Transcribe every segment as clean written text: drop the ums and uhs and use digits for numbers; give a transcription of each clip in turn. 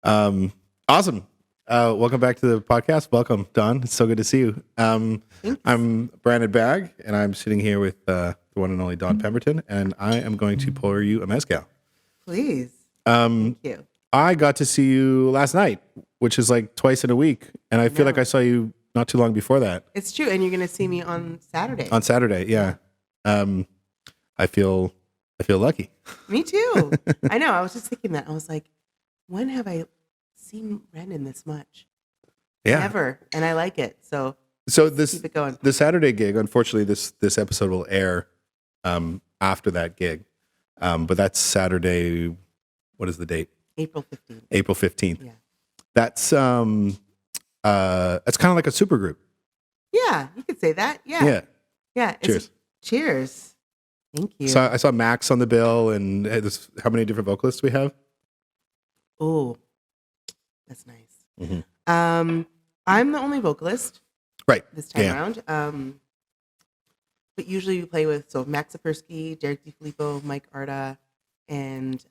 Um, awesome. Welcome back to the podcast. Welcome, Dawn. It's so good to see you. Thanks. I'm Brandon Bagg, and I'm sitting here with the one and only Dawn Pemberton, and I am going to pour you a mezcal. Please. Um, Thank you. I got to see you last night, which is like twice in a week, and I feel like know. I saw you not too long before that It's true. And you're going to see me on Saturday. on Saturday. Yeah. I feel lucky. Me too. I know. I was just thinking that. I was like, when have I seen Brandon this much? Yeah. Never. And I like it. So this keep it going. the Saturday gig. Unfortunately, this episode will air after that gig, but that's Saturday. What is the date? April 15th. April 15th. Yeah. That's kind of like a super group. Yeah. You could say that. Yeah. Yeah. Yeah. Cheers. Cheers. Thank you. So I saw Max on the bill, and how many different vocalists we have? Oh, that's nice. Mm-hmm. I'm the only vocalist Right. this time Yeah. around. But usually we play with Max Sapersky, Derek DiFilippo, Mike Arda, and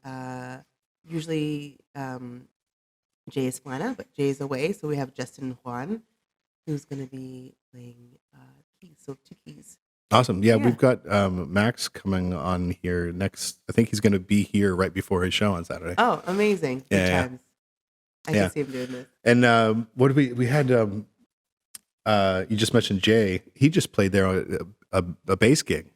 usually Jay Esplana, but Jay's away, so we have Justin Juan, who's going to be playing keys, so 2 keys. Awesome. Yeah, Yeah. we've got Max coming on here next. I think he's going to be here right before his show on Saturday. Oh, amazing! Good Yeah. times. I Yeah. can see him doing this. And what did we had? You just mentioned Jay. He just played there a bass gig,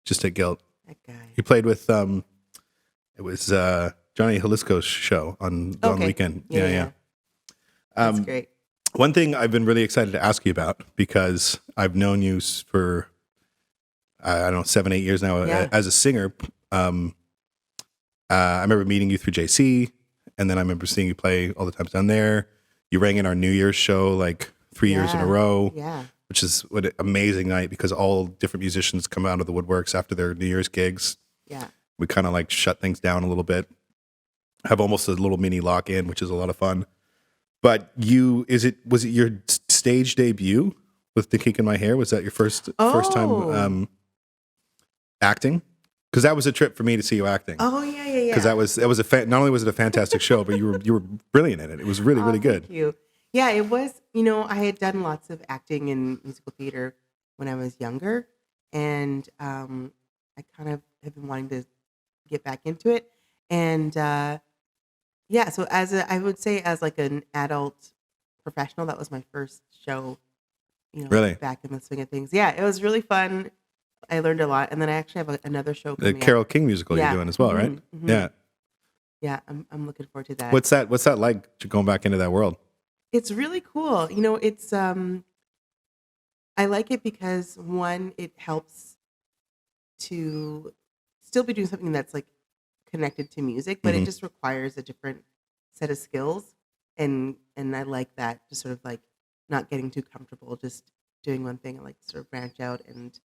just at Guild. That guy. He played with it was Johnny Jalisco's show on the Okay. weekend. Yeah. That's great. One thing I've been really excited to ask you about, because I've known you for I don't know 7-8 years now Yeah. as a singer. I remember meeting you through JC, and then I remember seeing you play all the times down there. You rang in our New Year's show like 3 years in a Yeah. row, Yeah. which is what an amazing night, because all different musicians come out of the woodworks after their New Year's gigs. Yeah. We kind of like shut things down a little bit, have almost a little mini lock in, which is a lot of fun. But was it your stage debut with The Kink in My Hair? Was that your first time acting? Because that was a trip for me to see you acting. Oh yeah. Because that was not only was it a fantastic show, but you were brilliant in it. It was really really good. Thank you. Yeah, it was. I had done lots of acting in musical theater when I was younger, and I kind of have been wanting to get back into it. And yeah, so I would say as like an adult professional, that was my first show. Really? Back in the swing of things. Yeah, it was really fun. I learned a lot, and then I actually have another show The coming Carole up. King musical Yeah. you're doing as well, right? Mhm, mhm. Yeah. Yeah, I'm looking forward to that. What's that like, going back into that world? It's really cool. It's I like it because one, it helps to still be doing something that's like connected to music, but Mhm. it just requires a different set of skills. And I like that, just sort of like not getting too comfortable, just doing one thing. I like to sort of branch out and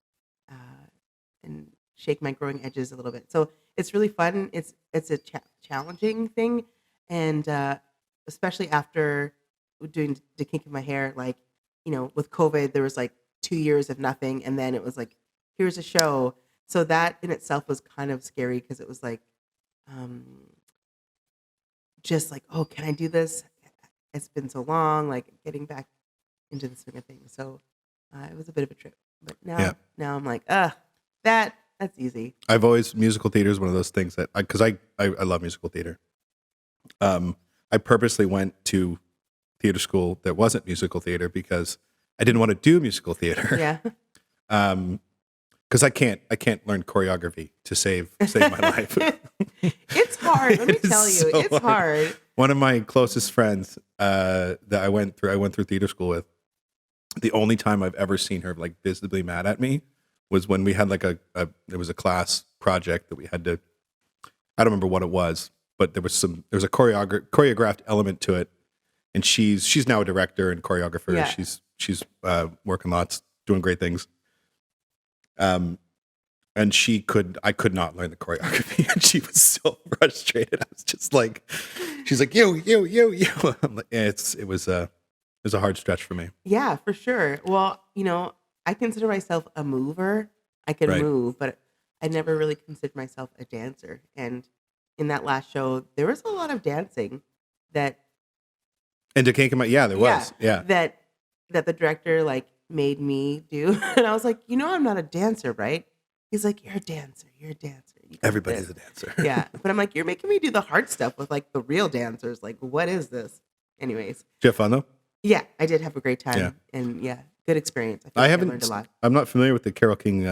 shake my growing edges a little bit. So it's really fun. It's a challenging thing, and especially after doing the kink in my hair, like with COVID, there was like 2 years of nothing, and then it was like, here's a show. So that in itself was kind of scary, because it was like, just like, oh, can I do this? It's been so long, like getting back into the swing of things. So it was a bit of a trip, but now I'm like, that's easy. Musical theater is one of those things that because I love musical theater. I purposely went to theater school that wasn't musical theater because I didn't want to do musical theater. Yeah. Because I can't learn choreography to save my life. It's hard. Let me tell you, so it's hard. One of my closest friends that I went through theater school with, the only time I've ever seen her like visibly mad at me was when we had like there was a class project that we had to, I don't remember what it was, but there was a choreographed element to it, and she's now a director and choreographer. Yeah. She's working lots, doing great things. And I could not learn the choreography, and she was so frustrated. I was just like, she's like, yo. I'm like, it was a hard stretch for me. Yeah, for sure. Well, I consider myself a mover. I can Right. move, but I never really considered myself a dancer. And in that last show, there was a lot of dancing, that And to came out, yeah, there was. Yeah. that the director like made me do. And I was like, I'm not a dancer, right? He's like, you're a dancer. You're a dancer. You got Everybody's this." a dancer. Yeah. But I'm like, you're making me do the hard stuff with like the real dancers. Like, what is this? Anyways. Did you have fun though? Yeah, I did have a great time. Yeah. And good experience. I feel I like haven't. learned a lot. I'm not familiar with the Carole King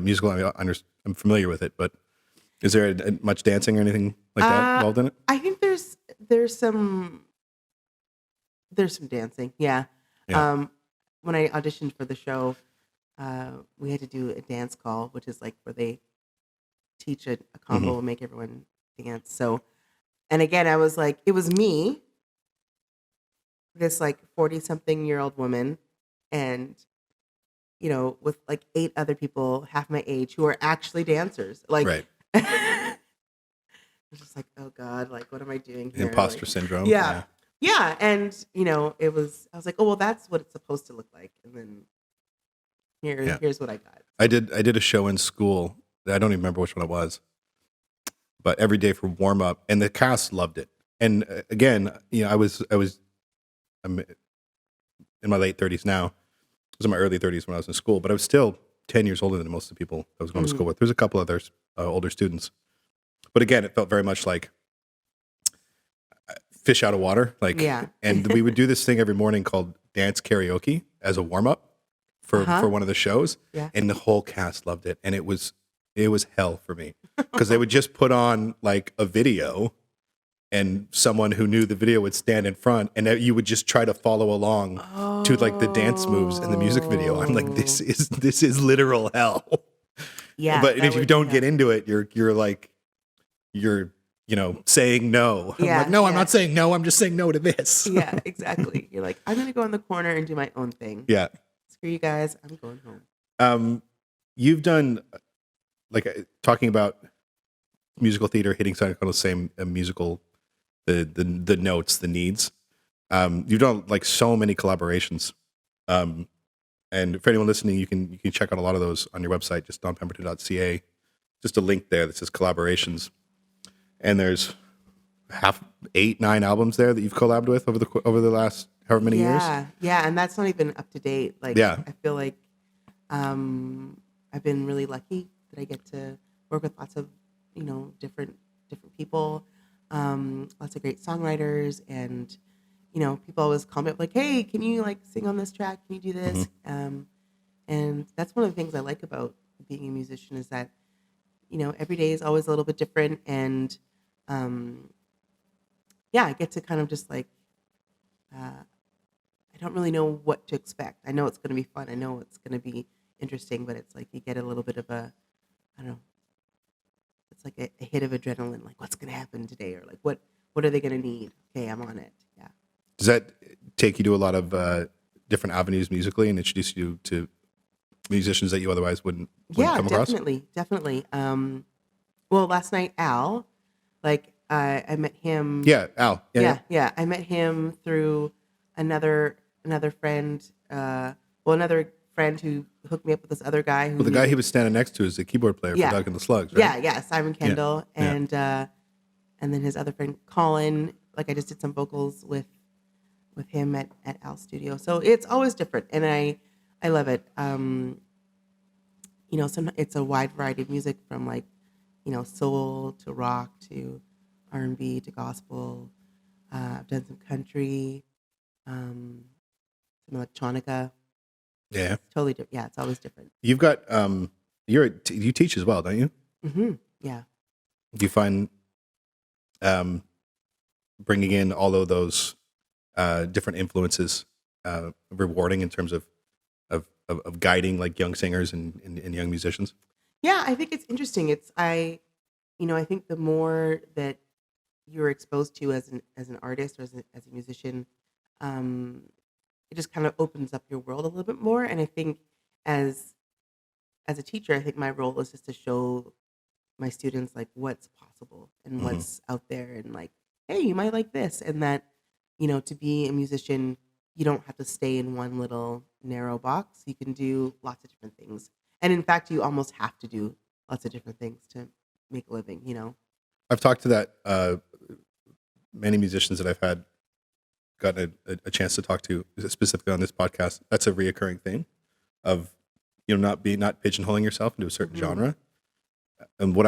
musical. I'm familiar with it, but is there much dancing or anything like that involved in it? I think there's some dancing. Yeah. Yeah. When I auditioned for the show, we had to do a dance call, which is like where they teach a combo and make everyone dance. So, and again, I was like, it was me, this like 40-something-year-old woman, and with like 8 other people half my age who are actually dancers. Like, Right. I was just like, oh God, like what am I doing here? Imposter Like, syndrome. yeah. Yeah. And I was like, oh well, that's what it's supposed to look like. And then here's what I got. I did a show in school. I don't even remember which one it was, but every day for warm up, and the cast loved it. And again, I'm in my late 30s now. I was in my early 30s when I was in school, but I was still 10 years older than most of the people I was going to school with. There's a couple others, older students, but again, it felt very much like fish out of water. Like, Yeah. And we would do this thing every morning called dance karaoke as a warm up for one of the shows. Yeah. And the whole cast loved it. And it was hell for me because they would just put on like a video, and someone who knew the video would stand in front, and you would just try to follow along to like the dance moves in the music video. I'm like, this is literal hell. Yeah. But that if you would don't be get hell. into it, you're saying no. I'm Yeah, like, no, I'm yeah. not saying no. I'm just saying no to this. Yeah, exactly. You're like, I'm gonna go in the corner and do my own thing. Yeah. Screw you guys. I'm going home. You've done talking about musical theater, hitting kind of the same musical, the notes, the needs. You've done like so many collaborations. And for anyone listening, you can check out a lot of those on your website, just dawnpemberton.ca. Just a link there that says collaborations. And there's 8, 9 albums there that you've collabed with over the last however many years. Yeah, and that's not even up to date. Like, Yeah. I feel like I've been really lucky that I get to work with lots of different people, lots of great songwriters, and people always comment like, hey, can you like sing on this track? Can you do this? And that's one of the things I like about being a musician is that every day is always a little bit different, and I get to kind of just like I don't really know what to expect. I know it's going to be fun. I know it's going to be interesting, but it's like you get a little bit of a, I don't know, it's like a hit of adrenaline. Like, what's going to happen today, or like what are they going to need? Okay, I'm on it. Yeah. Does that take you to a lot of different avenues musically and introduce you to musicians that you otherwise wouldn't come across? Definitely. Well, last night, Al, like I met him. Yeah, Al. Yeah. I met him through another friend. Another friend who hooked me up with this other guy. Well, the guy he was standing next to is the keyboard player for Doug and the Slugs, right? Yeah, Simon Kendall, and then his other friend Colin. Like I just did some vocals with him at Al's studio. So it's always different, and I love it. It's a wide variety of music from like, soul to rock to R&B to gospel. I've done some country, some electronica. Yeah. It's totally different. Yeah, it's always different. You've got you teach as well, don't you? Mm-hmm. Yeah. Do you find bringing in all of those different influences rewarding in terms of guiding like young singers and young musicians? Yeah, I think it's interesting. I think the more that you're exposed to as an artist or as a musician, it just kind of opens up your world a little bit more. And I think as a teacher, I think my role is just to show my students like what's possible and what's out there, and like, hey, you might like this, and that to be a musician, you don't have to stay in one little narrow box. You can do lots of different things. And in fact, you almost have to do lots of different things to make a living, I've talked to that many musicians that I've had gotten a chance to talk to specifically on this podcast, that's a reoccurring thing of, not pigeonholing yourself into a certain Mm-hmm. genre. And what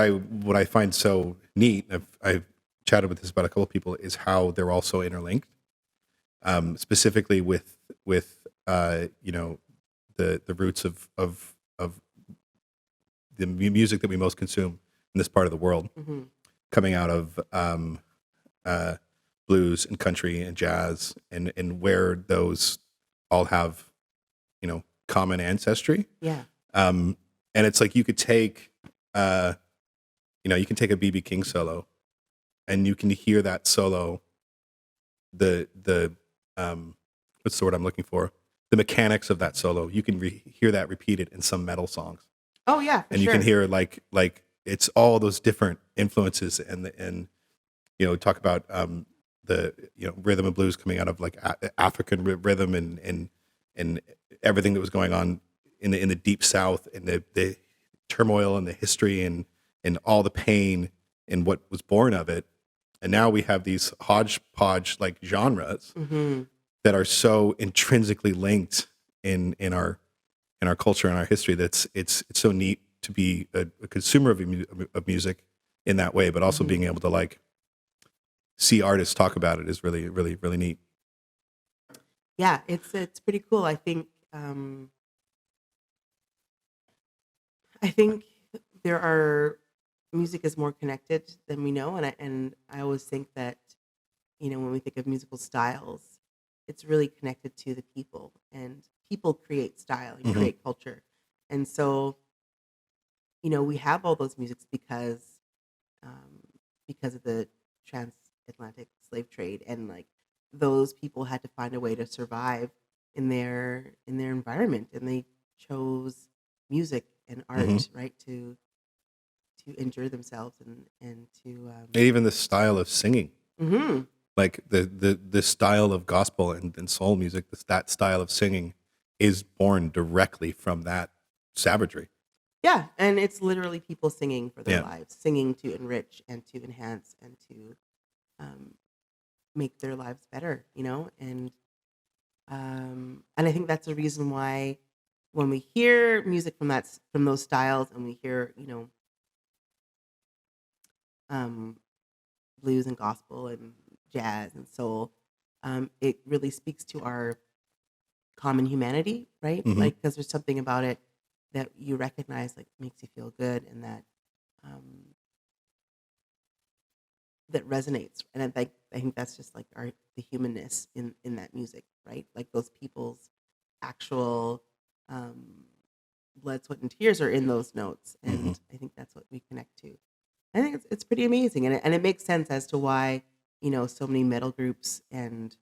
I find so neat, I've chatted with this about a couple of people, is how they're all so interlinked. Specifically with the roots of the music that we most consume in this part of the world, Mm-hmm. coming out of blues and country and jazz, and where those all have common ancestry. Yeah. And it's like you could take you can take a BB King solo, and you can hear that solo, the what's the word I'm looking for? The mechanics of that solo. You can hear that repeated in some metal songs, Oh yeah, for and you sure. can hear like it's all those different influences, and talk about the rhythm and blues coming out of like African rhythm, and everything that was going on in the deep South, and the turmoil and the history and all the pain and what was born of it. And now we have these hodgepodge like genres Mm-hmm. that are so intrinsically linked in our culture and our history. It's so neat to be a consumer of music in that way, but also Mm-hmm. being able to like see artists talk about it is really, really, really neat. Yeah, it's pretty cool. I think there are music is more connected than we know, and I always think that when we think of musical styles, it's really connected to the people, and people create style and Mhm. create culture, and so we have all those musics um, because of the transatlantic slave trade, and like those people had to find a way to survive in their environment, and they chose music and art, Mhm. right, to injure themselves and to And even the style of singing, mhm. like the style of gospel and soul music, that style of singing is born directly from that savagery. Yeah, and it's literally people singing for their Yeah. lives, singing to enrich and to enhance and to um, make their lives better, and I think that's the reason why when we hear music from those styles, and we hear um, blues and gospel and jazz and soul, it really speaks to our common humanity, right? Mhm. Like, because there's something about it that you recognize, like, makes you feel good, and um, that resonates. And I think that's just like the humanness in that music, right? Like those people's actual um, blood, sweat, and tears are in those notes, Mhm. and I think that's what we connect to. I think it's pretty amazing, and it makes sense as to why so many metal groups and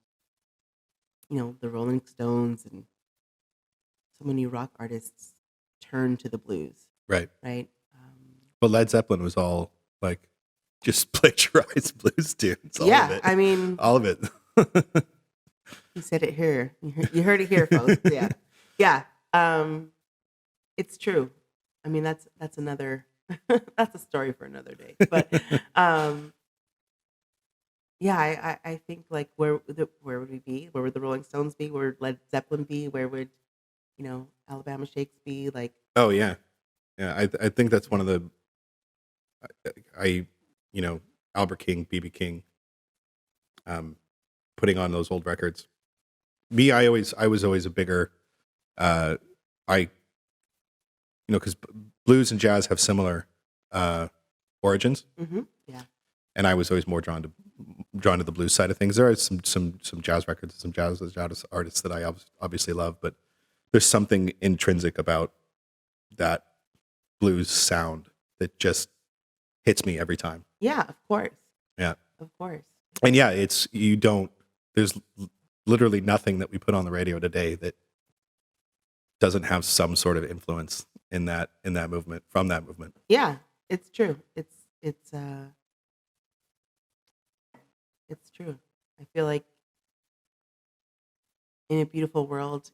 the Rolling Stones and so many rock artists turn to the blues, Right. right? But Led Zeppelin was all like just plagiarized blues tunes, all of Yeah, it, I mean, all of it. you said it here. You heard it here, folks. Yeah, yeah. It's true. I mean, that's another that's a story for another day. But um, yeah, I think like where would we be? Where would the Rolling Stones be? Where would Led Zeppelin be? Where would Alabama Shakes be? Like, Oh yeah, yeah. I think that's one of the I you know Albert King, BB King, um, putting on those old records. Me, I was always a bigger uh, I because blues and jazz have similar uh, origins, yeah, and I was always more drawn to the blues side of things. There are some jazz records, some jazz artists that I obviously love, but there's something intrinsic about that blues sound that just hits me every time. yeah. Of course, Yeah, of course. and yeah, it's you don't. There's literally nothing that we put on the radio today that doesn't have some sort of influence in that movement from that movement. Yeah, it's true. It's true. I feel like in a beautiful world,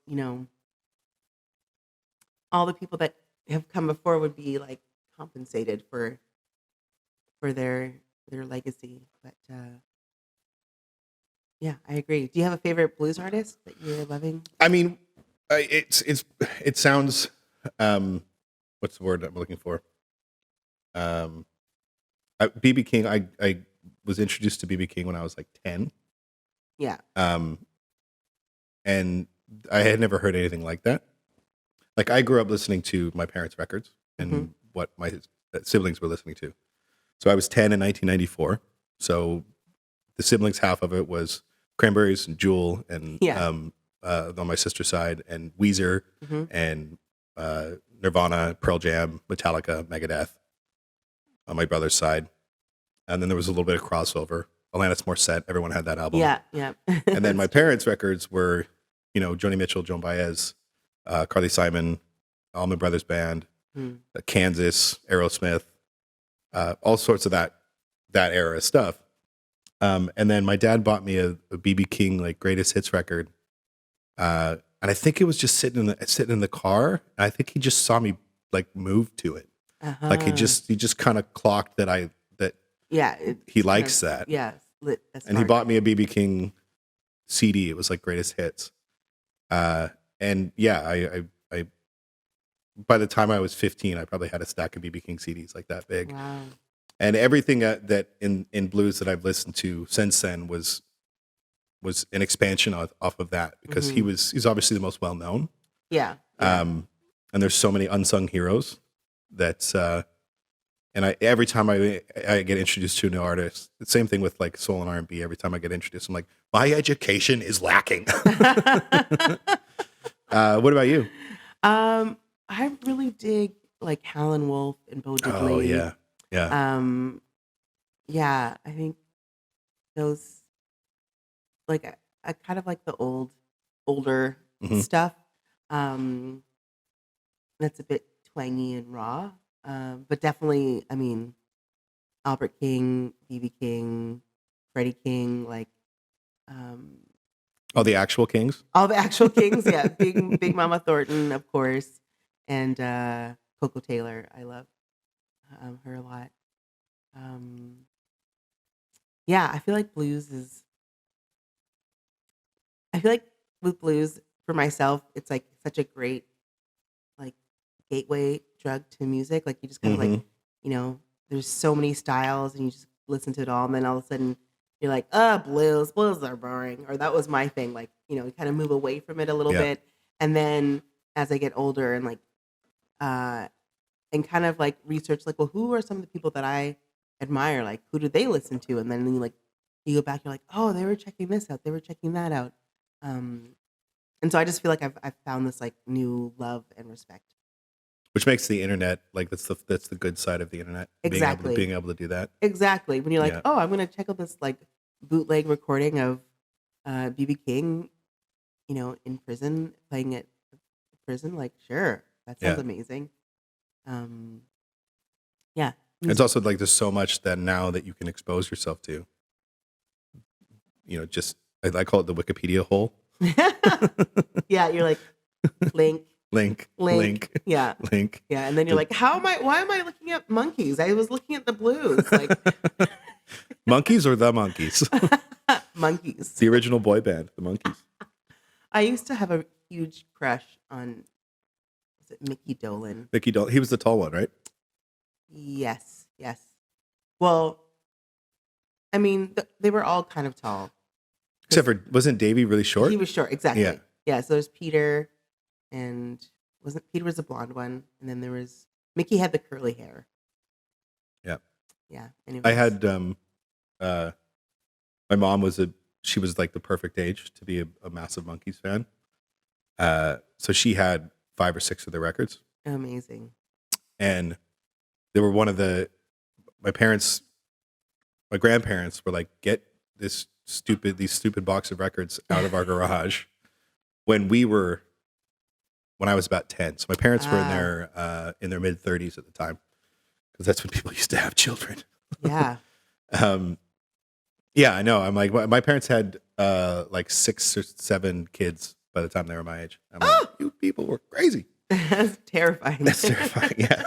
all the people that have come before would be like compensated for their legacy. But Yeah, I agree. Do you have a favorite blues artist that you're loving? I mean, it sounds, what's the word I'm looking for? Um, BB King. I was introduced to BB King when I was like 10. Yeah. And I had never heard anything like that. Like I grew up listening to my parents' records and what my siblings were listening to. So I was 10 in 1994. So the siblings, half of it was Cranberries and Jewel and on my sister's side, and Weezer and Nirvana, Pearl Jam, Metallica, Megadeth on my brother's side. And then there was a little bit of crossover. Alanis Morissette, everyone had that album. Yeah, yeah. And then my parents' records were, Joni Mitchell, Joan Baez, Carly Simon, Allman Brothers Band, Kansas, Aerosmith, all sorts of that era stuff. And then my dad bought me a BB King like greatest hits record, and I think it was just sitting in the car. And I think he just saw me like move to it, like he just kind of clocked that he likes that. Yeah, and he bought me a BB King CD. It was like greatest hits, and yeah, I by the time I was 15, I probably had a stack of BB King CDs like that big. Wow. And everything that in blues that I've listened to since then was an expansion off of that, because he's obviously the most well known. Yeah. And there's so many unsung heroes that and every time I get introduced to a new artist, the same thing with like soul and R&B. Every time I get introduced, I'm like, my education is lacking. What about you? I really dig like Howlin' Wolf and Bo Diddley. Oh yeah. Yeah. Yeah, I think those, like, I kind of like the older stuff. That's a bit twangy and raw. But definitely, I mean, Albert King, BB King, Freddie King, like, All the actual kings. all the actual kings. Yeah, Big Mama Thornton, of course, and Coco Taylor. I love her a lot. Yeah, I feel like with blues for myself, it's like such a great like gateway drug to music. Like you just kind of like, there's so many styles and you just listen to it all, and then all of a sudden you're like, blues are boring. Or that was my thing. Like, you kind of move away from it a little bit. And then as I get older and like and kind of like research like, well, who are some of the people that I admire? Like, who do they listen to? And then you go back, you're like, oh, they were checking this out, they were checking that out. And so I just feel like I've found this like new love and respect. Which makes the internet like that's the good side of the internet. Exactly. Being able to do that. Exactly. When you're like, oh, I'm gonna check out this like bootleg recording of BB King, in prison, playing at prison. Like, sure, that sounds amazing. Yeah. It's also like there's so much that now that you can expose yourself to. Just I call it the Wikipedia hole. Yeah, you're like link. Yeah. Link. Yeah, and then you're like, why am I looking at monkeys? I was looking at the blues. Like Monkeys or the Monkeys? Monkeys. The original boy band, the Monkeys. I used to have a huge crush on, was it Mickey Dolenz? Mickey Dolenz. He was the tall one, right? Yes. Well, I mean, they were all kind of tall. Except for, wasn't Davey really short? He was short, exactly. Yeah. So there's Peter, and Peter was the blonde one, and then there was Mickey had the curly hair. Yeah. Anyways. I had my mom she was like the perfect age to be a massive Monkees fan. So she had 5 or 6 of their records. Amazing. And they were my grandparents were like, get these stupid box of records out of our garage when I was about 10. So my parents were in their mid 30s at the time, because that's when people used to have children. Yeah. Yeah, I know. I'm like, my parents had like 6 or 7 kids by the time they were my age. I'm like, you people were crazy. That's terrifying. That's terrifying. Yeah.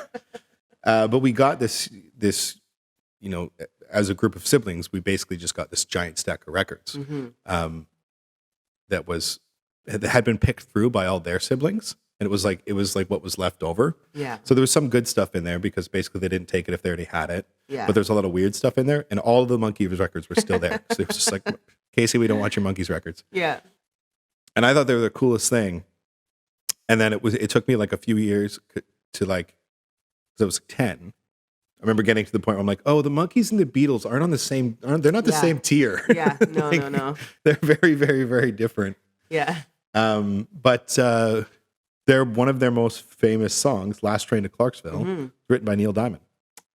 But we got this, as a group of siblings, we basically just got this giant stack of records Mm-hmm. that had been picked through by all their siblings, and it was like what was left over. Yeah. So there was some good stuff in there because basically they didn't take it if they already had it. Yeah. But there's a lot of weird stuff in there, and all of the Monkeys records were still there. So it was just like, Casey, we don't want your Monkeys records. Yeah. And I thought they were the coolest thing. And then it took me like a few years to like, because I was 10. I remember getting to the point where I'm like, oh, the Monkeys and the Beatles aren't on the same, they're not the Yeah. same tier. Yeah. No, Like, no. They're very, very, very different. Yeah. But they're one of their most famous songs, Last Train to Clarksville, Hmm. written by Neil Diamond.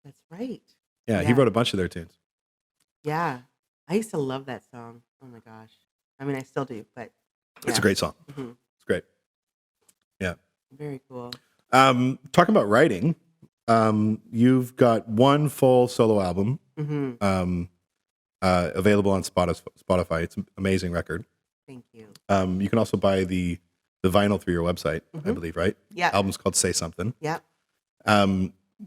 That's right. Yeah, he Yeah. wrote a bunch of their tunes. Yeah. I used to love that song. Oh my gosh. I mean, I still do, but It's a yeah. great song. Hmm. It's great. Yeah. Very cool. Talking about writing, you've got one full solo album Hmm. available on Spotify. It's an amazing record. Thank you. You can also buy the vinyl through your website, I Mhm. believe, right? Yeah. Album's called Say Something. Yeah.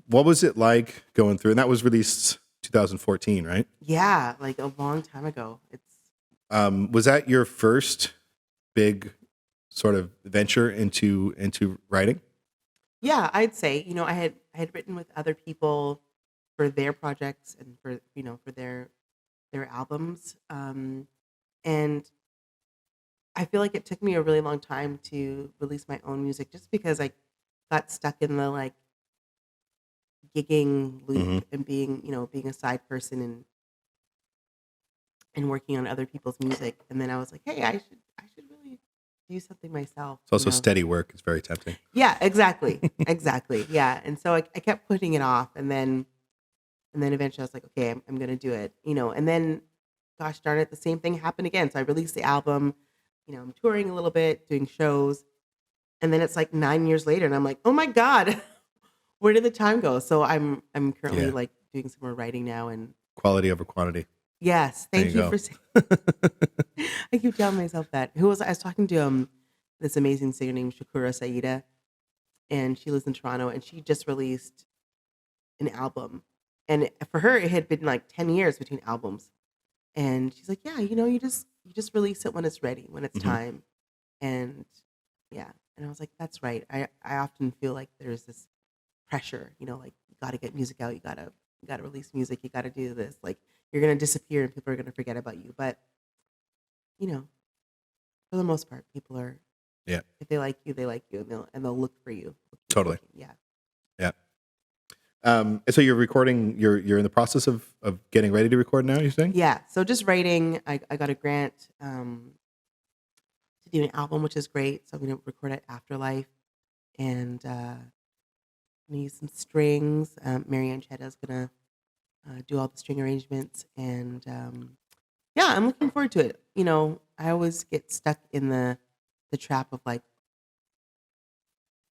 What was it like going through? And that was released 2014, right? Yeah. Like a long time ago. Was that your first big sort of venture into writing? Yeah, I'd say, I had written with other people for their projects and for their albums. And I feel like it took me a really long time to release my own music just because I got stuck in the like gigging loop and being a side person and working on other people's music. And then I was like, hey, I should really do something myself. It's also steady work. It's very tempting. Yeah, exactly. Exactly. Yeah. And so I kept putting it off, and then eventually I was like, okay, I'm gonna do it. And then gosh darn it, the same thing happened again. So I released the album, I'm touring a little bit, doing shows, and then it's like 9 years later and I'm like, oh my God, where did the time go? So I'm currently Yeah. like doing some more writing now. And Quality over quantity. yes, There thank you you go. for saying. I keep telling myself that. I was talking to this amazing singer named Shakura Saida, and she lives in Toronto, and she just released an album. And for her, it had been like 10 years between albums. And she's like, yeah, you just release it when it's ready, when it's Mhm. time. And yeah. And I was like, that's right. I often feel like there's this pressure, like you gotta get music out, you gotta release music, you gotta do this. Like you're gonna disappear and people are gonna forget about you. But for the most part, people are, Yeah, if they like you, and they'll look for you. They'll keep totally. looking. Yeah. Yeah. So you're recording. You're in the process of getting ready to record now. You're saying? Yeah. So just writing. I got a grant to do an album, which is great. So I'm gonna record at Afterlife, and I'm gonna use some strings. Marianne Chetta's gonna do all the string arrangements, and yeah, I'm looking forward to it. I always get stuck in the trap of like,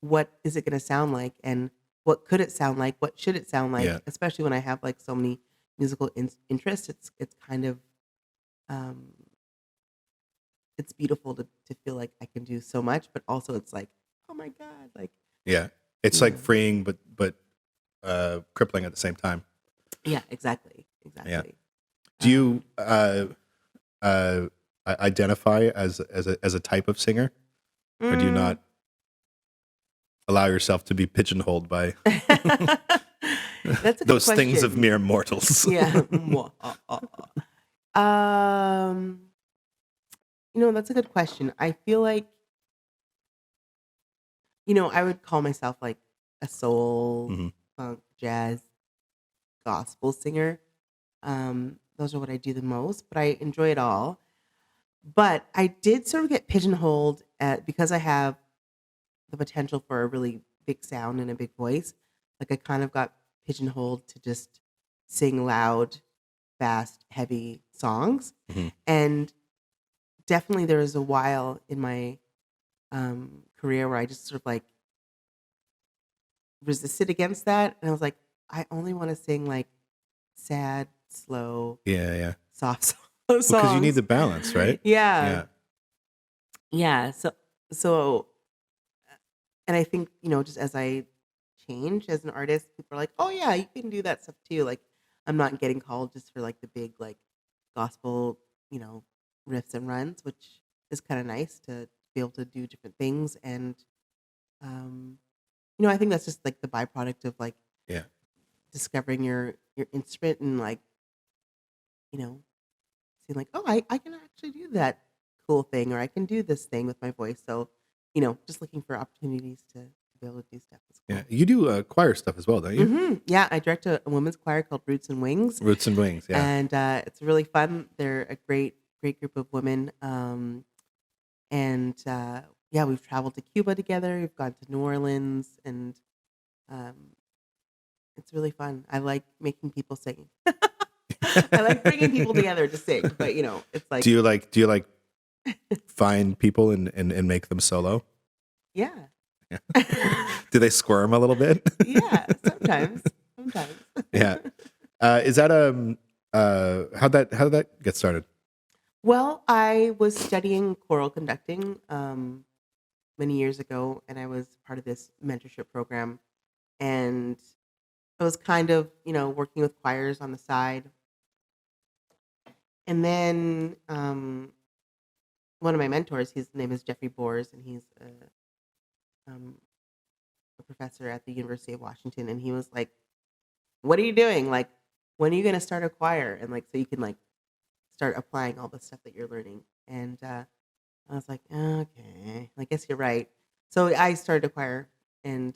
what is it going to sound like, and what could it sound like, what should it sound like, Yeah. especially when I have like so many musical interests. It's kind of it's beautiful to feel like I can do so much, but also it's like, oh my God, like Yeah. It's like freeing, but crippling at the same time. yeah, exactly. Do you identify as a type of singer, or do you not allow yourself to be pigeonholed by That's a good those things of question. mere mortals? Yeah. That's a good question. I feel like, I would call myself like a soul, Mhm. funk, jazz, gospel singer. Those are what I do the most, but I enjoy it all. But I did sort of get pigeonholed because I have the potential for a really big sound and a big voice. Like I kind of got pigeonholed to just sing loud, fast, heavy songs. Mhm. And definitely there was a while in my career where I just sort of like resisted against that. And I was like, I only want to sing like sad, slow, Yeah. soft songs. Because you need the balance, right? Yeah. Yeah. So, and I think, just as I change as an artist, people are like, oh yeah, you can do that stuff too. Like, I'm not getting called just for like the big like gospel, riffs and runs, which is kind of nice to be able to do different things. And um, I think that's just like the byproduct of like Yeah. discovering your instrument and like, you know, seeing like, oh, I can actually do that cool thing, or I can do this thing with my voice. So, just looking for opportunities to be able to do stuff is Yeah. cool. You do choir stuff as well, don't you? Yeah, I direct a women's choir called Roots and Wings, Roots and Wings. Yeah. and it's really fun. They're a great group of women, and yeah, we've traveled to Cuba together. We've gone to New Orleans, and um, it's really fun. I like making people sing. I like bringing people together to sing, but it's like Do you like find people and make them solo? yeah, Yeah. Do they squirm a little bit? yeah. Sometimes. Yeah. Is that how did that get started? Well, I was studying choral conducting many years ago, and I was part of this mentorship program, and I was kind of working with choirs on the side, and then one of my mentors, his name is Jeffrey Bors, and he's a professor at the University of Washington, and he was like, "What are you doing? Like, when are you going to start a choir?" And like, so you can like start applying all the stuff that you're learning. And I was like, okay, I guess you're right. So I started a choir, and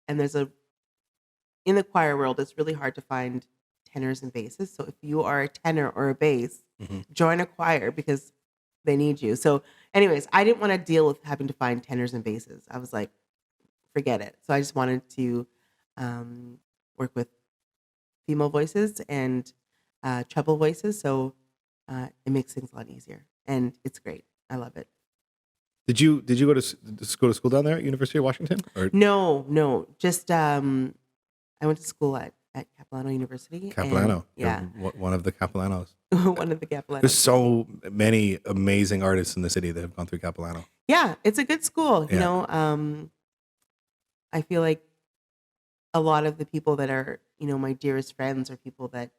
there's in the choir world, it's really hard to find tenors and basses. So if you are a tenor or a bass, Mhm. join a choir because they need you. So, anyways, I didn't want to deal with having to find tenors and basses. I was like, forget it. So I just wanted to work with female voices and treble voices. So it makes things a lot easier, and it's great. I love it. Did you go to school down there at University of Washington? Or No, just I went to school at Capilano University, and Capilano? You're yeah, one of the Capilanos. one of the There's Capilanos. so many amazing artists in the city that have gone through Capilano. Yeah, it's a good school. Yeah. I feel like a lot of the people that are my dearest friends are people that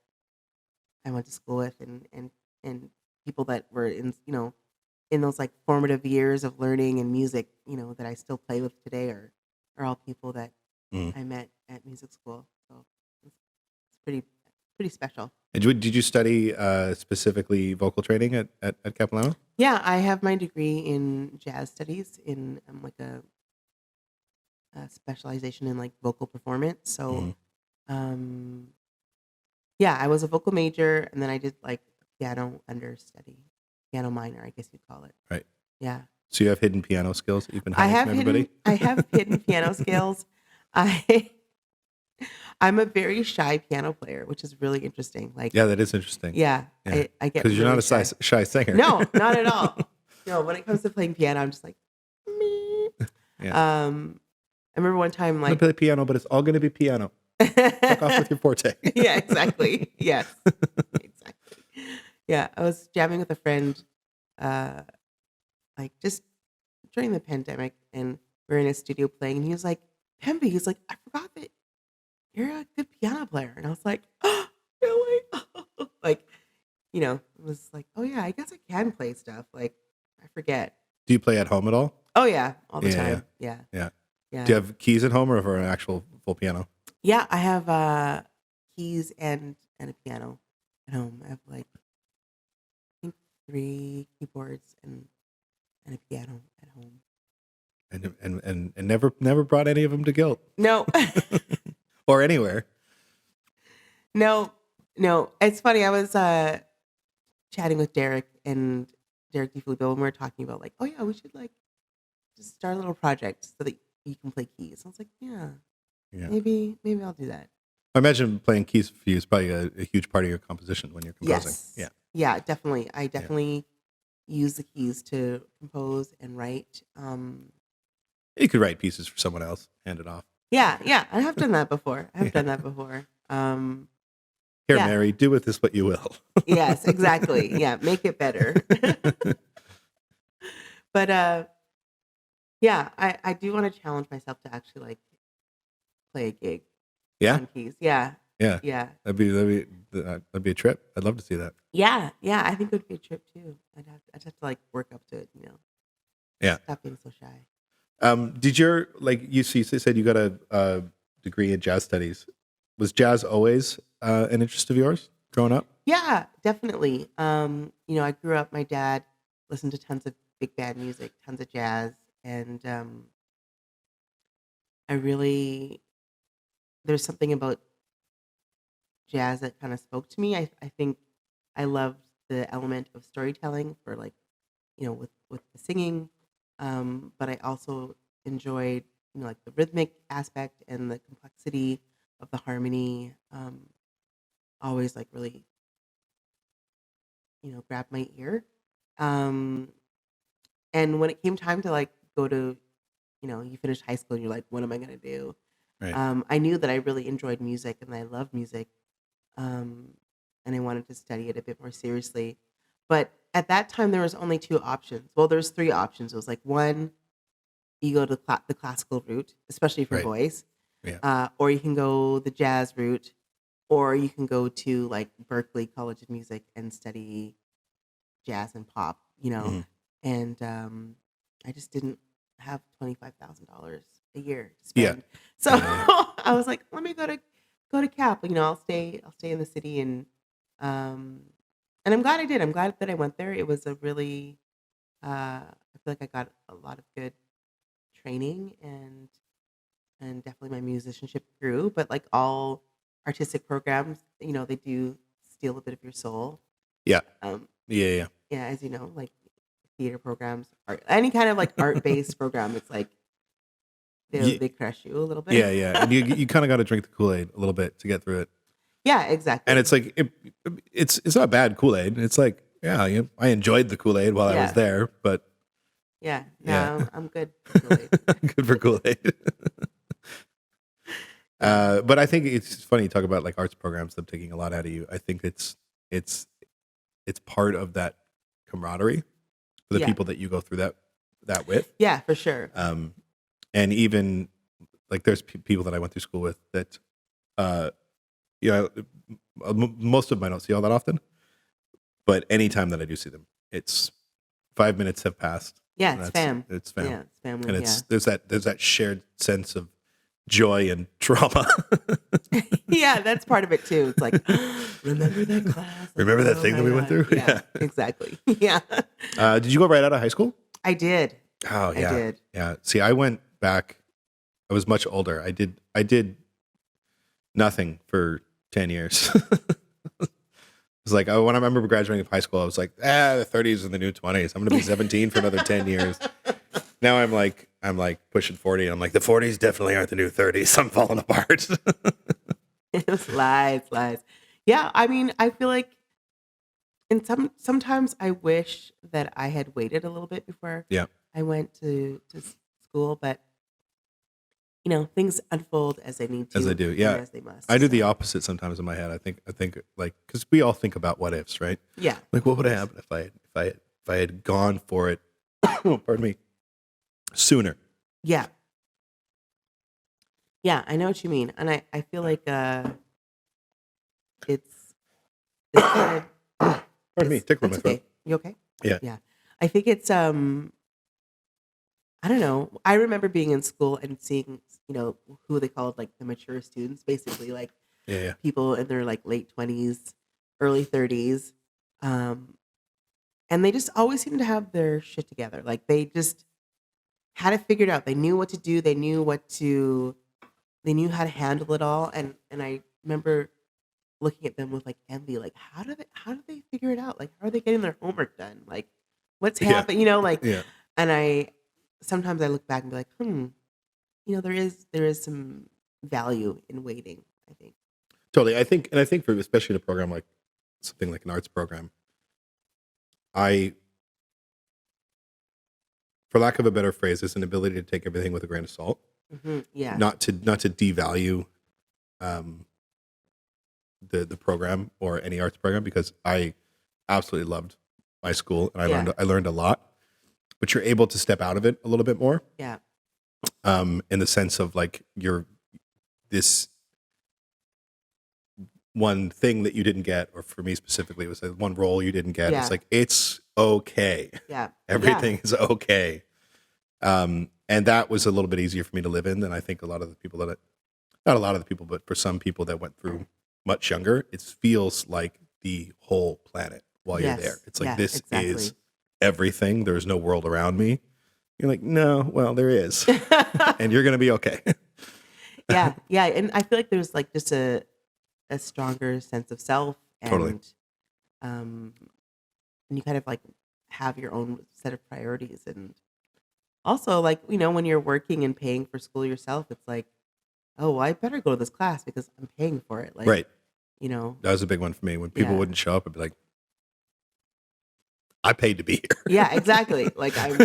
I went to school with, and people that were in those like formative years of learning and music, that I still play with today are all people that Mm. I met at music school. So it's pretty special. And did you study specifically vocal training at Capilano? Yeah, I have my degree in jazz studies in like a specialization in like vocal performance. So Mhm. um yeah, I was a vocal major, and then I did like piano understudy, piano minor, I guess you'd call it. Right. Yeah. So you have hidden piano skills that you've been I hiding have from everybody? hidden piano skills. I I'm a very shy piano player, which is really interesting. Like, Yeah, that is interesting. yeah, Yeah. I get Because you're really not a shy. shy singer. No, not at all. No, when it comes to playing piano, I'm just like, me. Yeah. I remember one time I'm going like to play piano, but it's all going to be piano. Fuck off with your forte. yeah, exactly. Yes, exactly. Yeah, I was jamming with a friend, uh, like just during the pandemic, and we were in a studio playing, and he was like, "Pemby," he's like, "I forgot that you're a good piano player," and I was like, "Oh, really?" Like, it was like, "Oh yeah, I guess I can play stuff." Like, I forget. Do you play at home at all? Oh yeah, all the Yeah, time. Yeah, Yeah. yeah, Do you have keys at home or for an actual full piano? yeah. I have keys and a piano at home. I have like I think 3 keyboards and a piano at home. And never brought any of them to Guilt No, or anywhere. no, no. It's funny. I was chatting with Derek and Derek DiFilippo, and we were talking about like, oh yeah, we should like just start a little project so that you can play keys. I was like, yeah, Yeah. maybe I'll do that. I imagine playing keys for you is probably a huge part of your composition when you're composing. Yes. Yeah. Yeah, definitely. I definitely use the keys to compose and write. You could write pieces for someone else, hand it off. Yeah. I have done that before. Yeah. Here, Yeah. Mary, do with this what you will. Yes, exactly. Yeah, make it better. But yeah, I do want to challenge myself to actually like play a gig Yeah? on keys. Yeah. Yeah, Yeah. that'd be a trip. I'd love to see that. Yeah. Yeah. I think it would be a trip too. I'd have to like work up to it, Yeah. stop being so shy. Did your like you said you got a degree in jazz studies? Was jazz always an interest of yours growing up? Yeah, definitely. I grew up, my dad listened to tons of big band music, tons of jazz, and I really, there's something about jazz that kind of spoke to me. I think I loved the element of storytelling for like, with the singing, but I also enjoyed, like the rhythmic aspect and the complexity of the harmony. Always like really, grabbed my ear. Um, And when it came time to like go to, you finish high school and you're like, what am I gonna do? Right. I knew that I really enjoyed music and I love music, um, and I wanted to study it a bit more seriously. But at that time, there was only two options. Well, there's three options. It was like one, you go to the classical route, especially for Right. boys, Yeah. or you can go the jazz route, or you can go to like Berkeley College of Music and study jazz and pop, Hmm. and I just didn't have $25,000 a year to Yeah. spend. So Yeah. I was like, let me go to Cap. I'll stay in the city, um and I'm glad I did. I'm glad that I went there. It was a really I feel like I got a lot of good training, and definitely my musicianship grew. But like all artistic programs, they do steal a bit of your soul. Yeah. Um, Yeah. yeah, as you know, like theater programs, art, any kind of like art based program, it's like Yeah. they crush you a little bit. Yeah. Yeah. And you kind of got to drink the Kool-Aid a little bit to get through it. Yeah, And exactly. it's like it's not bad Kool-Aid. It's like I enjoyed the Kool-Aid while I was Yeah, there, but yeah. yeah, No, I'm good for Kool-Aid. good for Kool-Aid. Yeah, But I think it's funny you talk about like arts programs them taking a lot out of you. I think it's it's part of that camaraderie for the yeah, people that you go through that with. yeah, for sure. Um, and even like there's people that I went through school with that uh, you know most of them I don't see all that often, but anytime that I do see them, it's 5 minutes have passed. Yeah, And it's fam. it's fam, Yeah, it's family. and Yeah, it's there's that shared sense of joy and trauma. yeah, that's part of it too. It's like, remember that class? Like, Remember that oh thing that my we went god. through? Yeah, exactly. Yeah, Did you go right out of high school? I did. Oh I yeah, did. yeah. See, I went back. I was much older. I did nothing for 10 years. It's like when I remember graduating from high school, I was like, the 30s and the new 20s. I'm gonna be 17 for another 10 years. Now I'm like pushing 40, and I'm like the 40s definitely aren't the new 30s. I'm falling apart. It was lies. Yeah, I mean, I feel like and sometimes I wish that I had waited a little bit before Yeah, I went to school, but things unfold as they need as I to do. and Yeah, as they must. I do the So opposite sometimes in my head. I think like because we all think about what ifs, right? yeah, Like of what would have course. happened if I had gone for it? Pardon me, sooner. Yeah, yeah, I know what you mean, and I feel like it's kind of Pardon me, tickle in that's my throat. okay. You okay? Yeah, Yeah, I think it's I don't know. I remember being in school and seeing who they called like the mature students, basically like yeah, yeah. people in their like late 20s, early 30s. Um, and they just always seemed to have their shit together. Like they just had it figured out. They knew what to do. They knew how to handle it all. And I remember looking at them with like envy, like how do they figure it out? Like how are they getting their homework done? Like what's Yeah, happening? Like yeah, and I sometimes I look back and be like, there is some value in waiting, I think. totally. I think for especially in a program like something like an arts program, I, for lack of a better phrase, is an ability to take everything with a grain of salt, Yeah. not to devalue um, the program or any arts program because I absolutely loved my school and Yeah. I learned a lot. But you're able to step out of it a little bit more, Yeah. in the sense of like you're this one thing that you didn't get, or for me specifically, it was like one role you didn't get. Yeah. It's like, it's okay. Yeah. Everything is okay. And that was a little bit easier for me to live in than I think a lot of the people not a lot of the people, but for some people that went through much younger, it feels like the whole planet while you're there. It's like, this is everything. There's no world around me. You're like, no, well, there is. And you're going to be okay. Yeah. And I feel like there's like just a stronger sense of self, and Totally. and you kind of like have your own set of priorities. And also, like, when you're working and paying for school yourself, it's like, oh, well, I better go to this class because I'm paying for it. Like, Right. That was a big one for me. When people wouldn't show up, I'd be like, I paid to be here. Yeah, exactly. Like, I'm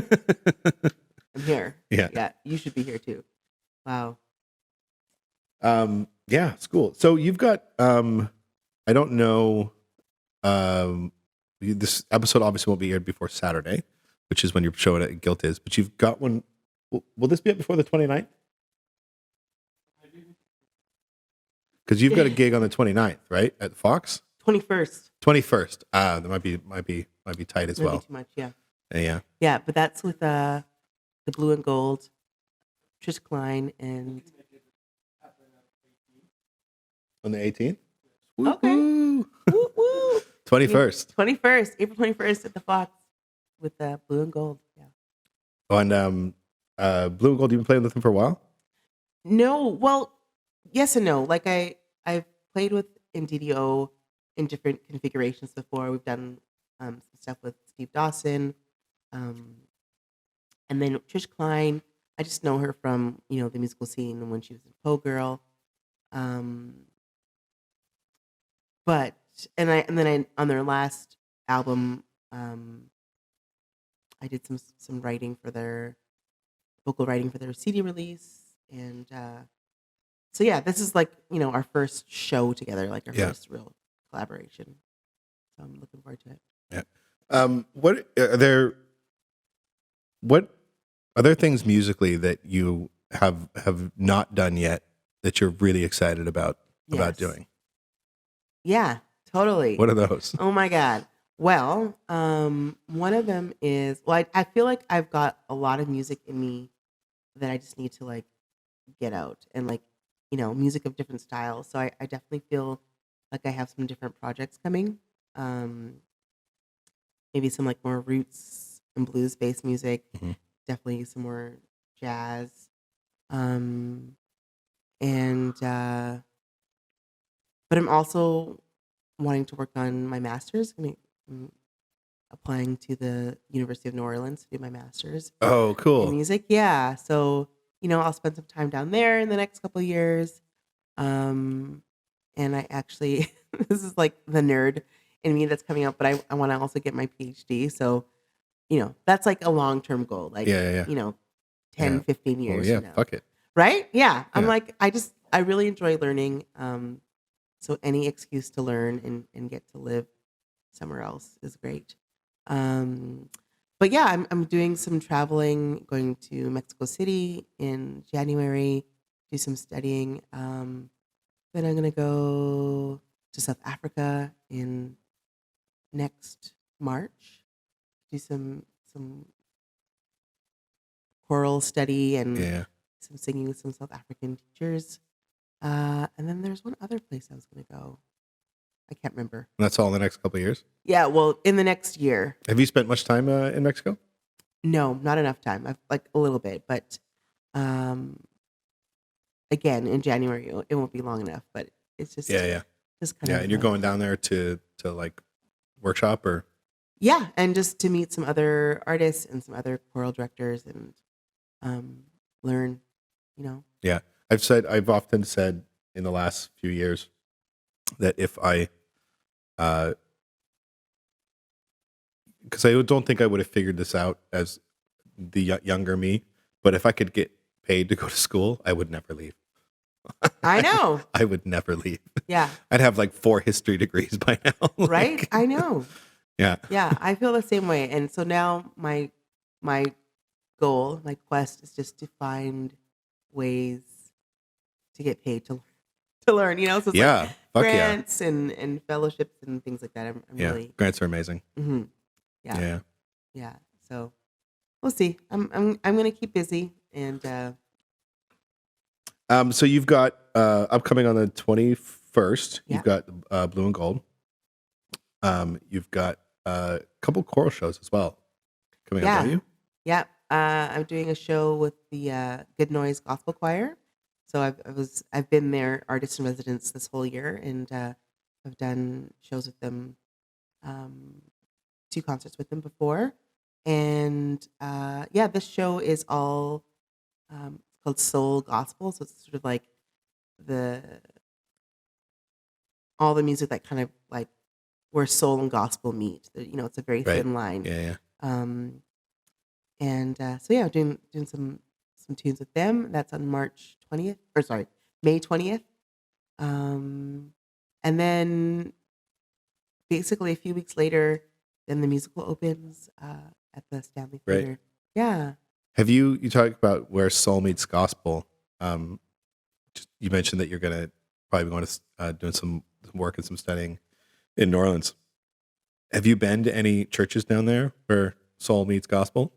here. Yeah. You should be here too. Wow. Yeah, it's cool. So you've got, I don't know, this episode obviously won't be aired before Saturday, which is when your show at Guilt is, but you've got one. Will this be up before the 29th? Because you've got a gig on the 29th, right? At Fox? 21st. 21st. That might be tight as well. Be too much, yeah. Yeah. Yeah, but that's with the Blue and Gold, Trish Klein, and On the 18th? Okay. Woo-hoo. woo woo. 21st. 21st, April 21st at the Fox with the Blue and Gold. Yeah. Oh, and Blue and Gold, you've been playing with them for a while? No, well, yes and no. Like I've played with NDDO in different configurations before. We've done some stuff with Steve Dawson, and then Trish Klein. I just know her from the musical scene when she was in Po Girl, but and then on their last album, I did some writing for their vocal writing for their CD release, and so yeah, this is like our first show together, like our first real collaboration. So I'm looking forward to it. Yeah. What are there? What are there things musically that you have not done yet that you're really excited about doing? Yeah, totally. What are those? Oh my God. Well, one of them is, I feel like I've got a lot of music in me that I just need to like get out, and like, music of different styles. So I definitely feel like I have some different projects coming. Maybe some like more roots and blues based music, definitely some more jazz. And but I'm also wanting to work on my master's. I'm applying to the University of New Orleans to do my master's. Oh, cool. In music. Yeah. So, I'll spend some time down there in the next couple of years. And I actually, this is like the nerd in me that's coming up, but I want to also get my PhD. So, that's like a long-term goal, like, 10, 15 years. Well, yeah, fuck it. Right? Yeah. I'm like, I really enjoy learning. So any excuse to learn and get to live somewhere else is great. But yeah, I'm doing some traveling, going to Mexico City in January, do some studying. Then I'm gonna go to South Africa in next March, do some choral study and some singing with some South African teachers. And then there's one other place I was gonna go. I can't remember. And that's all in the next couple of years? Yeah, well, in the next year. Have you spent much time in Mexico? No, not enough time. I've like a little bit, but again, in January it won't be long enough. But it's just just kind of and you're going down there to like workshop or and just to meet some other artists and some other choral directors and learn, Yeah, I've often said in the last few years that if I, because I don't think I would have figured this out as the younger me, but if I could get paid to go to school, I would never leave. I know. I would never leave. Yeah. I'd have like 4 history degrees by now. Right? I know. Yeah. Yeah, I feel the same way. And so now my goal, my quest is just to find ways to get paid to learn, So it's like Fuck yeah. grants and fellowships and things like that. I'm Yeah. really, Grants are amazing. yeah, Yeah. yeah. So we'll see. I'm gonna keep busy and So you've got upcoming on the 21st. yeah, You've got Blue and Gold. You've got a couple choral shows as well coming up, don't yeah, you? yeah. I'm doing a show with the Good Noise Gospel Choir. So I've been their artist in residence this whole year, and I've done shows with them, um, 2 concerts with them before, and yeah, this show is all it's called Soul Gospel, so it's sort of like the all the music that kind of like where soul and gospel meet. It's a very Right. thin line. Yeah. Um, and so yeah, doing some tunes with them. That's on March 20th, or sorry, May 20th. Um, and then basically a few weeks later, then the musical opens at the Stanley Right. Theater. Yeah. Have you talked about where soul meets gospel? You mentioned that you're gonna probably going to doing some work and some studying in New Orleans. Have you been to any churches down there where soul meets gospel?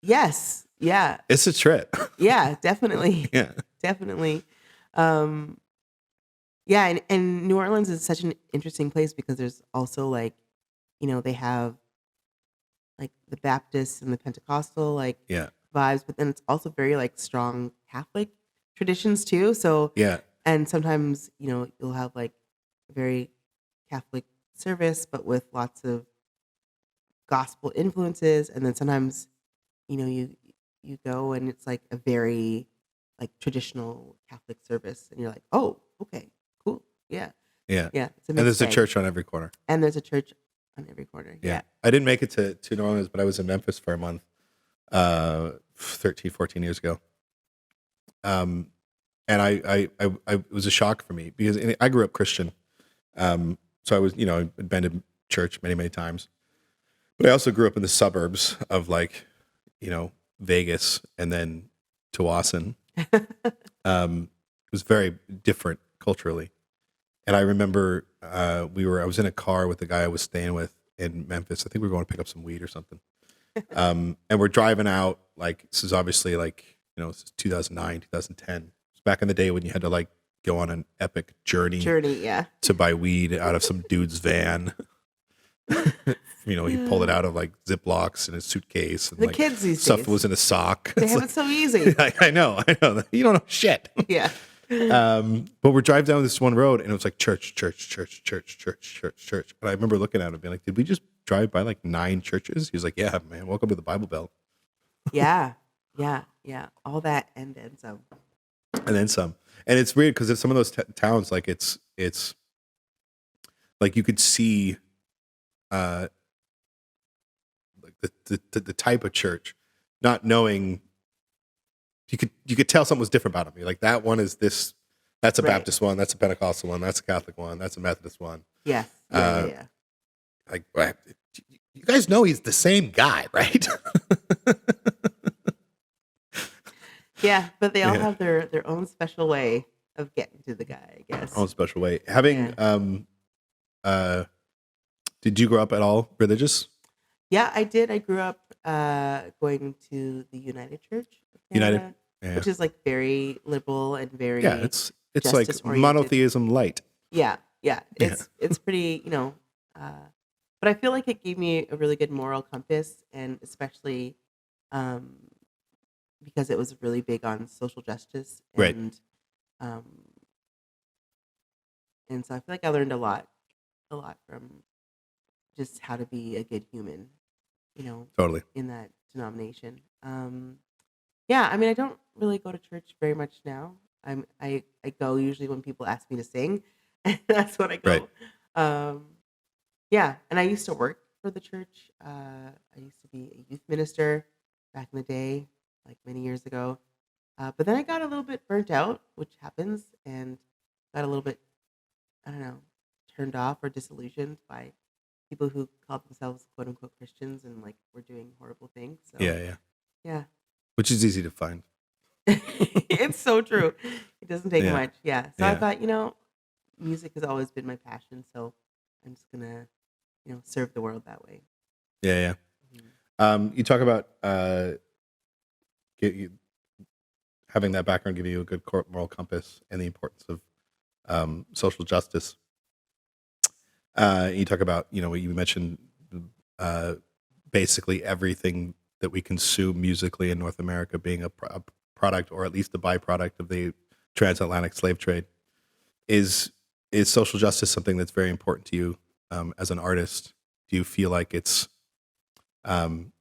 Yes. Yeah. It's a trip. Yeah, definitely. Yeah. Definitely. Um, yeah, and New Orleans is such an interesting place because there's also like, they have like the Baptist and the Pentecostal like Yeah. vibes, but then it's also very like strong Catholic traditions too. So Yeah. and sometimes, you'll have like a very Catholic service, but with lots of gospel influences. And then sometimes, you go and it's like a very like traditional Catholic service, and you're like, oh, okay, cool, yeah, Yeah. yeah. It's a And there's a bag. church on every corner. And there's a church on every corner. Yeah. Yeah, I didn't make it to New Orleans, but I was in Memphis for a month 13, 14 years ago. And it was a shock for me because I grew up Christian. So I was, I'd been to church many, many times, but I also grew up in the suburbs of like, Vegas and then Tawasin. It was very different culturally. And I remember I was in a car with the guy I was staying with in Memphis. I think we were going to pick up some weed or something. And we're driving out, like, this is obviously like, this is 2009, 2010. It's back in the day when you had to like go on an epic journey yeah. to buy weed out of some dude's van. He pulled it out of like Ziplocs in his suitcase. And The like kids these stuff days, was in a sock. they It's have like, it so easy. I know. You don't know shit. Yeah. But we're driving down this one road and it was like church, church, church, church, church, church, church. And I remember looking at him and being like, did we just drive by like 9 churches? He was like, yeah, man, welcome to the Bible Belt. Yeah, yeah, yeah. All that and then some. And then some. And it's weird because some of those towns, like it's like you could see like the type of church, not knowing. You could tell something was different about them. You're like, that one is this. That's a Right. Baptist one. That's a Pentecostal one. That's a Catholic one. That's a Methodist one. Yes. Uh, Yeah. Like, right, you guys know he's the same guy, right? Yeah, but they all Yeah. have their own special way of getting to the guy, I guess. Own special way. Having did you grow up at all religious? Yeah, I did. I grew up going to the United Church of United, Canada, yeah, which is like very liberal and very yeah. It's like justice-oriented. monotheism light. Yeah. Yeah. It's pretty, but I feel like it gave me a really good moral compass, and especially um, because it was really big on social justice, Right. Um, and so I feel like I learned a lot from just how to be a good human, Totally. in that denomination. Yeah, I mean, I don't really go to church very much now. I go usually when people ask me to sing, and that's when I go. Right. Yeah, and I used to work for the church. I used to be a youth minister back in the day, like many years ago. But then I got a little bit burnt out, which happens, and got a little bit, I don't know, turned off or disillusioned by people who call themselves quote unquote Christians and like were doing horrible things. So Yeah. yeah, Which is easy to find. It's so true. It doesn't take Yeah. much. Yeah. So I Yeah. thought, music has always been my passion. So I'm just gonna, serve the world that way. Yeah. Yeah. Mhm. You talk about you, having that background giving you a good moral compass and the importance of social justice. You talk about, you mentioned uh, basically everything that we consume musically in North America being a product or at least a byproduct of the transatlantic slave trade. Is social justice something that's very important to you as an artist? Do you feel like it's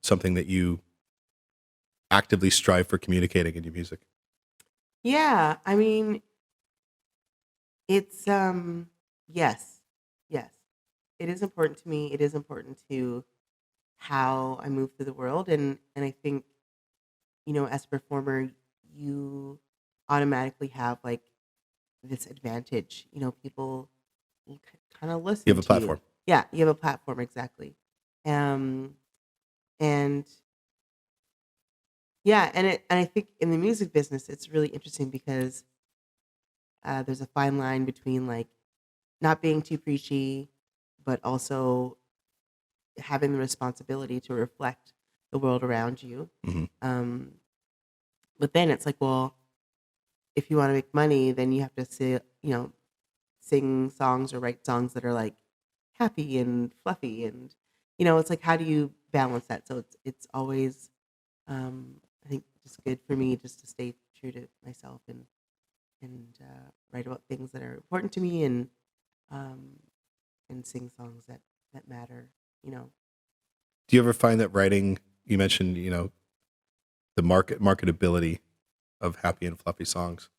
something that you actively strive for communicating in your music? Yeah. I mean, it's yes. Yes. It is important to me. It is important to how I move through the world. And I think, as a performer, you automatically have like this advantage. People kind of You have listen a to you. platform. Yeah, you have a platform, exactly. Um, and yeah, and I think in the music business, it's really interesting because there's a fine line between like not being too preachy, but also having the responsibility to reflect the world around you. Hmm. Um, but then it's like, well, if you want to make money, then you have to sing songs or write songs that are like happy and fluffy, and it's like, how do you balance that? So it's always, I think, just good for me just to stay true to myself and write about things that are important to me, um, and sing songs that matter. You know. Do you ever find that writing? You mentioned, the marketability of happy and fluffy songs.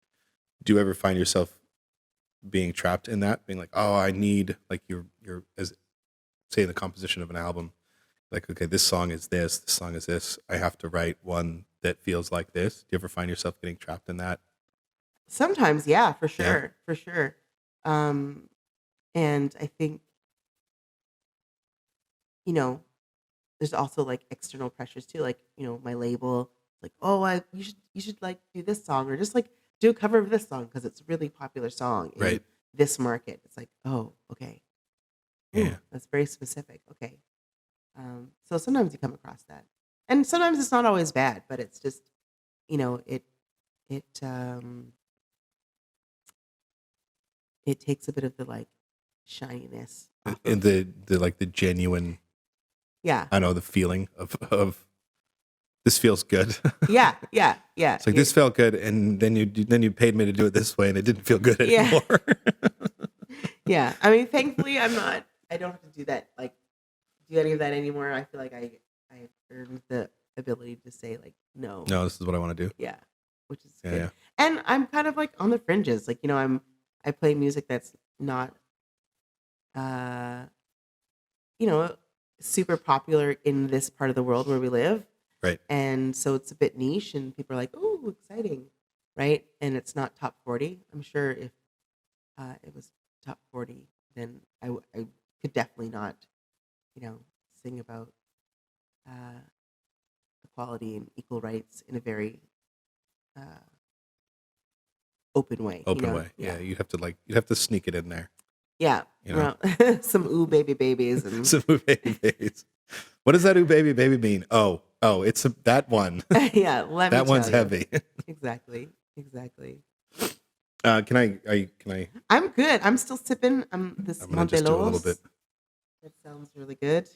Do you ever find yourself being trapped in that, being like, oh, I need, like, you're as say in the composition of an album, like, okay, this song is this song is this, I have to write one that feels like this. Do you ever find yourself getting trapped in that? Sometimes, yeah, for Yeah. sure, for sure. Um, and I think you know there's also like external pressures too, like my label, like, oh, you should like do this song or just like do a cover of this song because it's a really popular song in Right. this market. It's like, oh, okay, Yeah. ooh, that's very specific. Okay, so sometimes you come across that, and sometimes it's not always bad, but it's just it it takes a bit of the like shininess off of. And the like the genuine, Yeah, I know, the feeling of this feels good. yeah, yeah, yeah. It's like, this felt good, and then you paid me to do it this way, and it didn't feel good Yeah. anymore. Yeah. I mean, thankfully, I don't have to do that, like, do any of that anymore. I feel like I've earned the ability to say, like, no. No, this is what I want to do. Yeah. Which is Yeah, good. yeah. And I'm kind of like on the fringes. Like, I play music that's not, uh, you know, super popular in this part of the world where we live. Right. And so it's a bit niche, and people are like, oh, exciting. Right. And it's not top 40. I'm sure if it was top 40, then I could definitely not, sing about uh, equality and equal rights in a very uh, open way. Open way. Yeah, Yeah, you'd have to sneak it in there. yeah. You know, Well, some ooh baby babies and some ooh baby babies. What does that ooh baby baby mean? Oh, it's that one. yeah. Let me That one's tell you. heavy. Exactly, exactly. Can I? I'm good. I'm still sipping. This I'm gonna just do a little bit. Montelos. That sounds really good.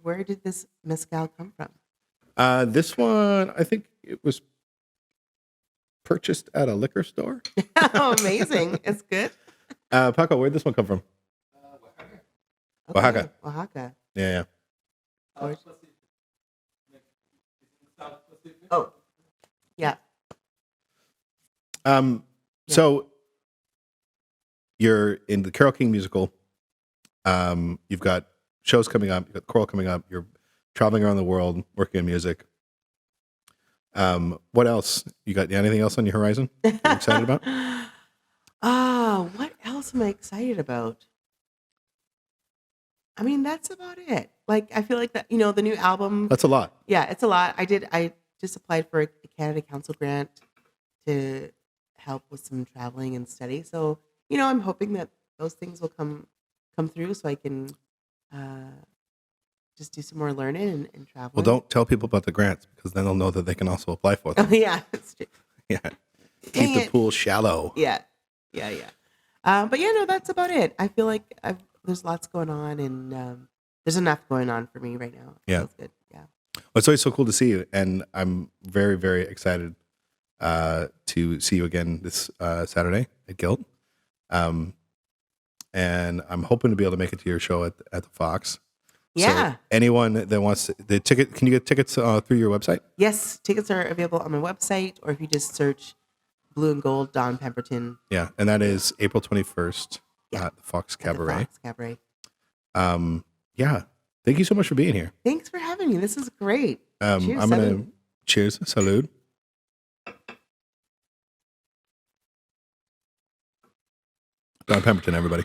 Where did this mezcal come from? This one, I think it was purchased at a liquor store. Oh, amazing! It's good. Paco, where'd this one come from? Okay. Oaxaca. Oaxaca. Yeah, Gorge- Oh, yeah. yeah. Yeah. So you're in the Carole King musical. You've got shows coming up. You've got choral coming up. You're traveling around the world, working in music. What else? You got anything else on your horizon you're excited about? What else am I excited about? I mean, that's about it. Like, I feel like that, the new album. That's a lot. Yeah, it's a lot. I just applied for a Canada Council grant to help with some traveling and study. So, you know, I'm hoping that those things will come through so I can just do some more learning and traveling. Well, don't tell people about the grants because then they'll know that they can also apply for them. Oh, yeah. That's true. Yeah. Dang Keep the it. pool shallow. Yeah. But yeah, no, that's about it. I feel like there's lots going on, and there's enough going on for me right now. It Yeah. feels good. Yeah. Well, it's always so cool to see you, and I'm very, very excited to see you again this Saturday at Guilt. And I'm hoping to be able to make it to your show at the Fox. Yeah. So anyone that wants the ticket, can you get tickets through your website? Yes, tickets are available on my website, or if you just search Blue and Gold Dawn Pemberton Yeah, and that is April 21st Yeah. at the Fox at the Cabaret. Fox Cabaret. Yeah, thank you so much for being here. Thanks for having me. This is great. Cheers, I'm gonna salud. cheers, salud. Dawn Pemberton, everybody.